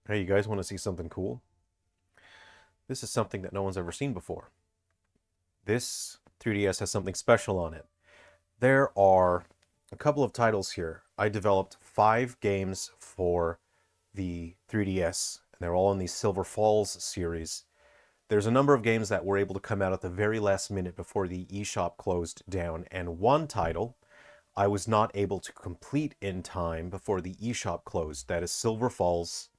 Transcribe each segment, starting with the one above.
Hey, you guys want to see something cool? This is something that no one's ever seen before. This 3DS has something special on it. There are a couple of titles here. I developed 5 games for the 3DS, and they're all in the Silver Falls series. There's a number of games that were able to come out at the very last minute before the eShop closed down, and one title I was not able to complete in time before the eShop closed. That is Silver Falls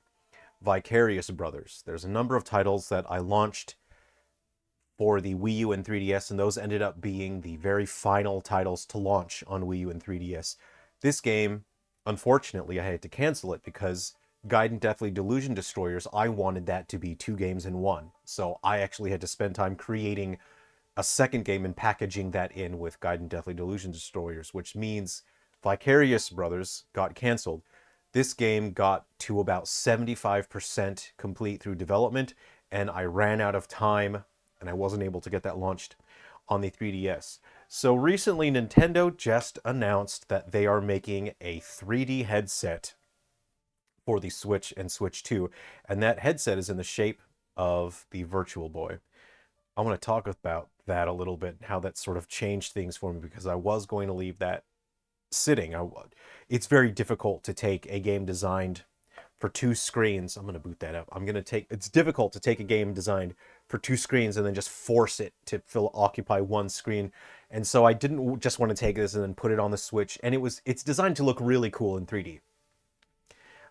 Vicarious Brothers. There's a number of titles that I launched for the Wii U and 3DS, and those ended up being the very final titles to launch on Wii U and 3DS. This game, unfortunately, I had to cancel it because Gaiden Deathly Delusion Destroyers, I wanted that to be 2 games in one. So I actually had to spend time creating a second game and packaging that in with Gaiden Deathly Delusion Destroyers, which means Vicarious Brothers got canceled. This game got to about 75% complete through development, and I ran out of time, and I wasn't able to get that launched on the 3DS. So recently, Nintendo just announced that they are making a 3D headset for the Switch and Switch 2, and that headset is in the shape of the Virtual Boy. I want to talk about that a little bit, how that sort of changed things for me, because I was going to leave that sitting. It's very difficult to take a game designed for 2 screens. I'm going to boot that up. It's difficult to take a game designed for 2 screens and then just force it to occupy one screen. And so I didn't just want to take this and then put it on the Switch. And it's designed to look really cool in 3D.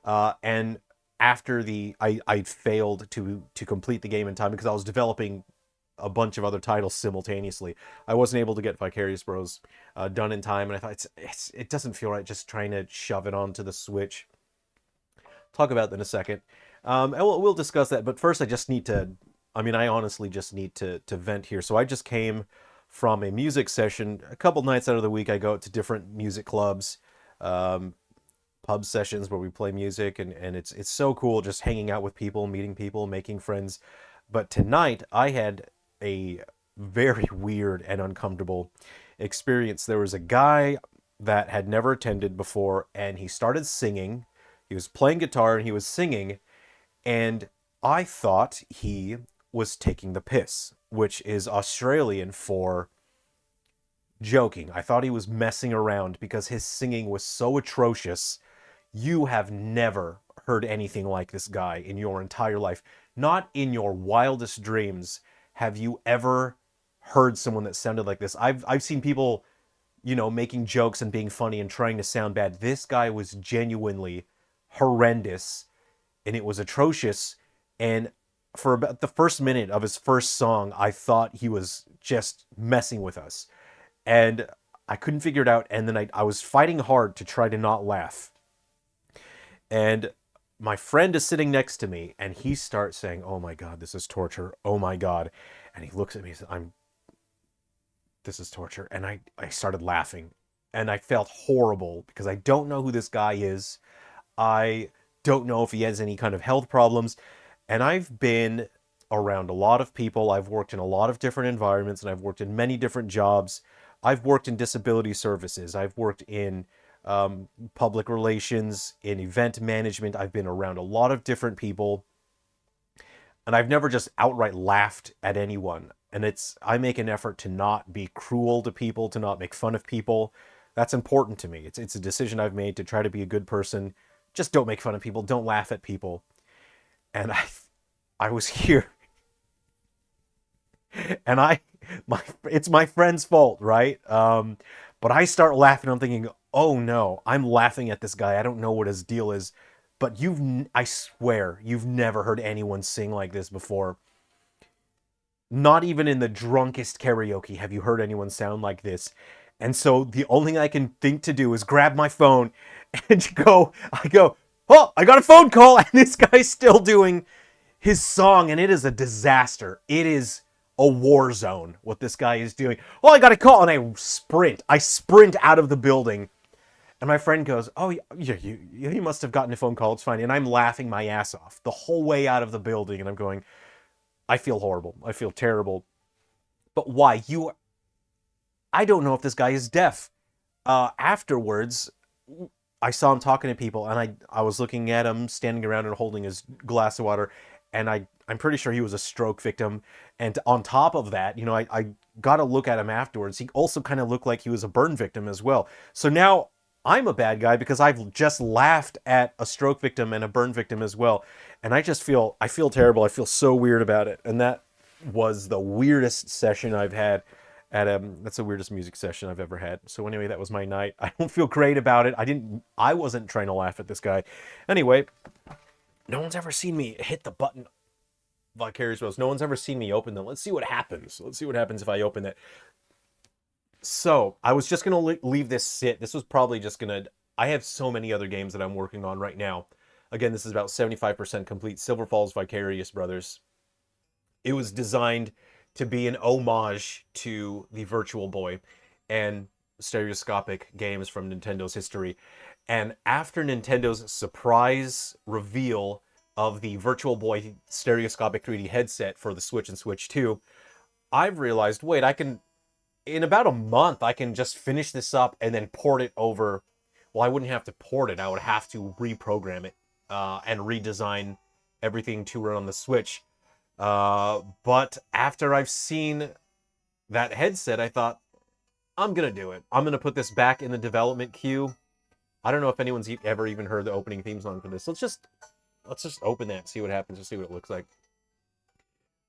And after I failed to complete the game in time because I was developing a bunch of other titles simultaneously. I wasn't able to get Vicarious Bros done in time, and I thought it doesn't feel right just trying to shove it onto the Switch. Talk about that in a second. And we'll discuss that, but first I just need to, I honestly just need to vent here. So I just came from a music session. A couple nights out of the week, I go to different music clubs, pub sessions where we play music, and it's so cool just hanging out with people, meeting people, making friends. But tonight, I had a very weird and uncomfortable experience. There was a guy that had never attended before, and he started singing. He was playing guitar and he was singing, and I thought he was taking the piss, which is Australian for joking. I thought he was messing around because his singing was so atrocious. You have never heard anything like this guy in your entire life. Not in your wildest dreams have you ever heard someone that sounded like this. I've seen people, making jokes and being funny and trying to sound bad. This guy was genuinely horrendous, and it was atrocious. And for about the first minute of his first song, I thought he was just messing with us. And I couldn't figure it out, and then I was fighting hard to try to not laugh. And my friend is sitting next to me, and he starts saying, "Oh my God, this is torture. Oh my God." And he looks at me and says, this is torture. And I started laughing, and I felt horrible because I don't know who this guy is. I don't know if he has any kind of health problems. And I've been around a lot of people. I've worked in a lot of different environments, and I've worked in many different jobs. I've worked in disability services. I've worked in public relations, in event management. I've been around a lot of different people, and I've never just outright laughed at anyone. And I make an effort to not be cruel to people, to not make fun of people. That's important to me. It's a decision I've made to try to be a good person. Just don't make fun of people. Don't laugh at people. And I was here, and it's my friend's fault, right? But I start laughing. I'm thinking, oh no, I'm laughing at this guy. I don't know what his deal is. But I swear, you've never heard anyone sing like this before. Not even in the drunkest karaoke have you heard anyone sound like this. And so the only thing I can think to do is grab my phone and I go, oh, I got a phone call, and this guy's still doing his song, and it is a disaster. It is a war zone, what this guy is doing. Oh, I got a call, and I sprint out of the building. And my friend goes, oh, yeah, you must have gotten a phone call. It's fine. And I'm laughing my ass off the whole way out of the building. And I'm going, I feel horrible. I feel terrible. But why? I don't know if this guy is deaf. Afterwards, I saw him talking to people, and I was looking at him standing around and holding his glass of water, and I'm pretty sure he was a stroke victim. And on top of that, I got a look at him afterwards. He also kind of looked like he was a burn victim as well. So now I'm a bad guy because I've just laughed at a stroke victim and a burn victim as well. And I feel terrible. I feel so weird about it. And that was the weirdest session I've had that's the weirdest music session I've ever had. So anyway, that was my night. I don't feel great about it. I wasn't trying to laugh at this guy. Anyway, no one's ever seen me hit the button Vicarious Brothers. No one's ever seen me open them. Let's see what happens. Let's see what happens if I open it. So, I was just going to leave this sit. This was probably just going to... I have so many other games that I'm working on right now. Again, this is about 75% complete. Falls Vicarious Brothers. It was designed to be an homage to the Virtual Boy and stereoscopic games from Nintendo's history. And after Nintendo's surprise reveal of the Virtual Boy stereoscopic 3D headset for the Switch and Switch 2, I've realized, wait, in about a month, I can just finish this up and then port it over. Well, I wouldn't have to port it. I would have to reprogram it and redesign everything to run on the Switch. But after I've seen that headset, I thought, I'm going to do it. I'm going to put this back in the development queue. I don't know if anyone's ever even heard the opening theme song for this. Let's just open that, see what happens, and see what it looks like.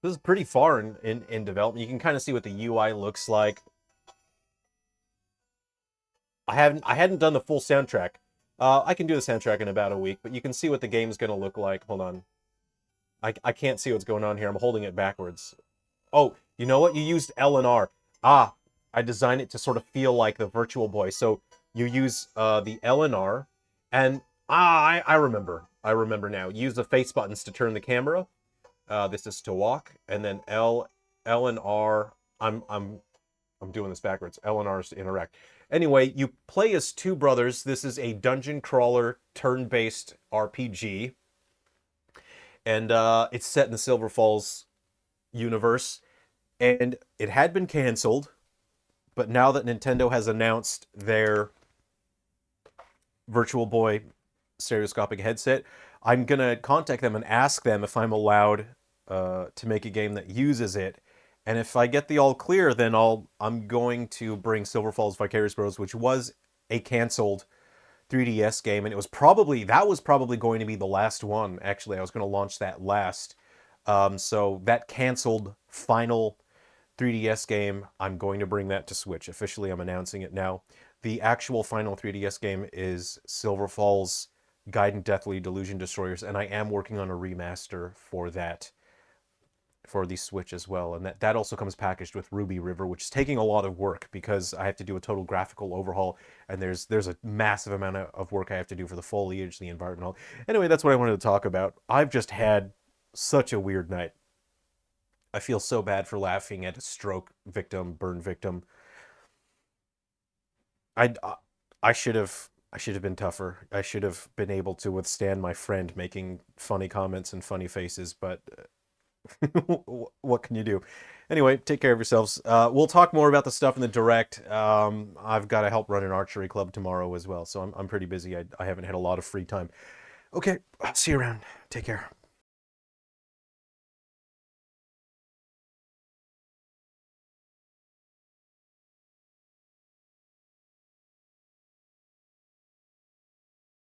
This is pretty far in development. You can kind of see what the UI looks like. I hadn't done the full soundtrack. I can do the soundtrack in about a week, but you can see what the game's going to look like. Hold on. I can't see what's going on here. I'm holding it backwards. Oh, you know what? You used L and R. I designed it to sort of feel like the Virtual Boy. So you use the L and R, and I remember. I remember now. Use the face buttons to turn the camera. This is to walk, and then L and R. I'm doing this backwards. L and R is to interact. Anyway, you play as two brothers. This is a dungeon crawler turn-based RPG. And it's set in the Silver Falls universe. And it had been canceled. But now that Nintendo has announced their Virtual Boy stereoscopic headset, I'm going to contact them and ask them if I'm allowed to make a game that uses it. And if I get the all clear, then I'm going to bring Falls Vicarious Brothers, which was a canceled 3DS game, and that was probably going to be the last one. Actually, I was going to launch that last. So that canceled final 3DS game, I'm going to bring that to Switch. Officially, I'm announcing it now. The actual final 3DS game is Silver Falls Guidant Deathly Delusion Destroyers, and I am working on a remaster for that, for the Switch as well. And that also comes packaged with Ruby River, which is taking a lot of work because I have to do a total graphical overhaul, and there's a massive amount of work I have to do for the foliage, the environment. Anyway, that's what I wanted to talk about. I've just had such a weird night. I feel so bad for laughing at a stroke victim, burn victim. I should have been tougher. I should have been able to withstand my friend making funny comments and funny faces, but what can you do? Anyway, take care of yourselves. We'll talk more about the stuff in the Direct. I've got to help run an archery club tomorrow as well, so I'm pretty busy. I haven't had a lot of free time. Okay, see you around. Take care.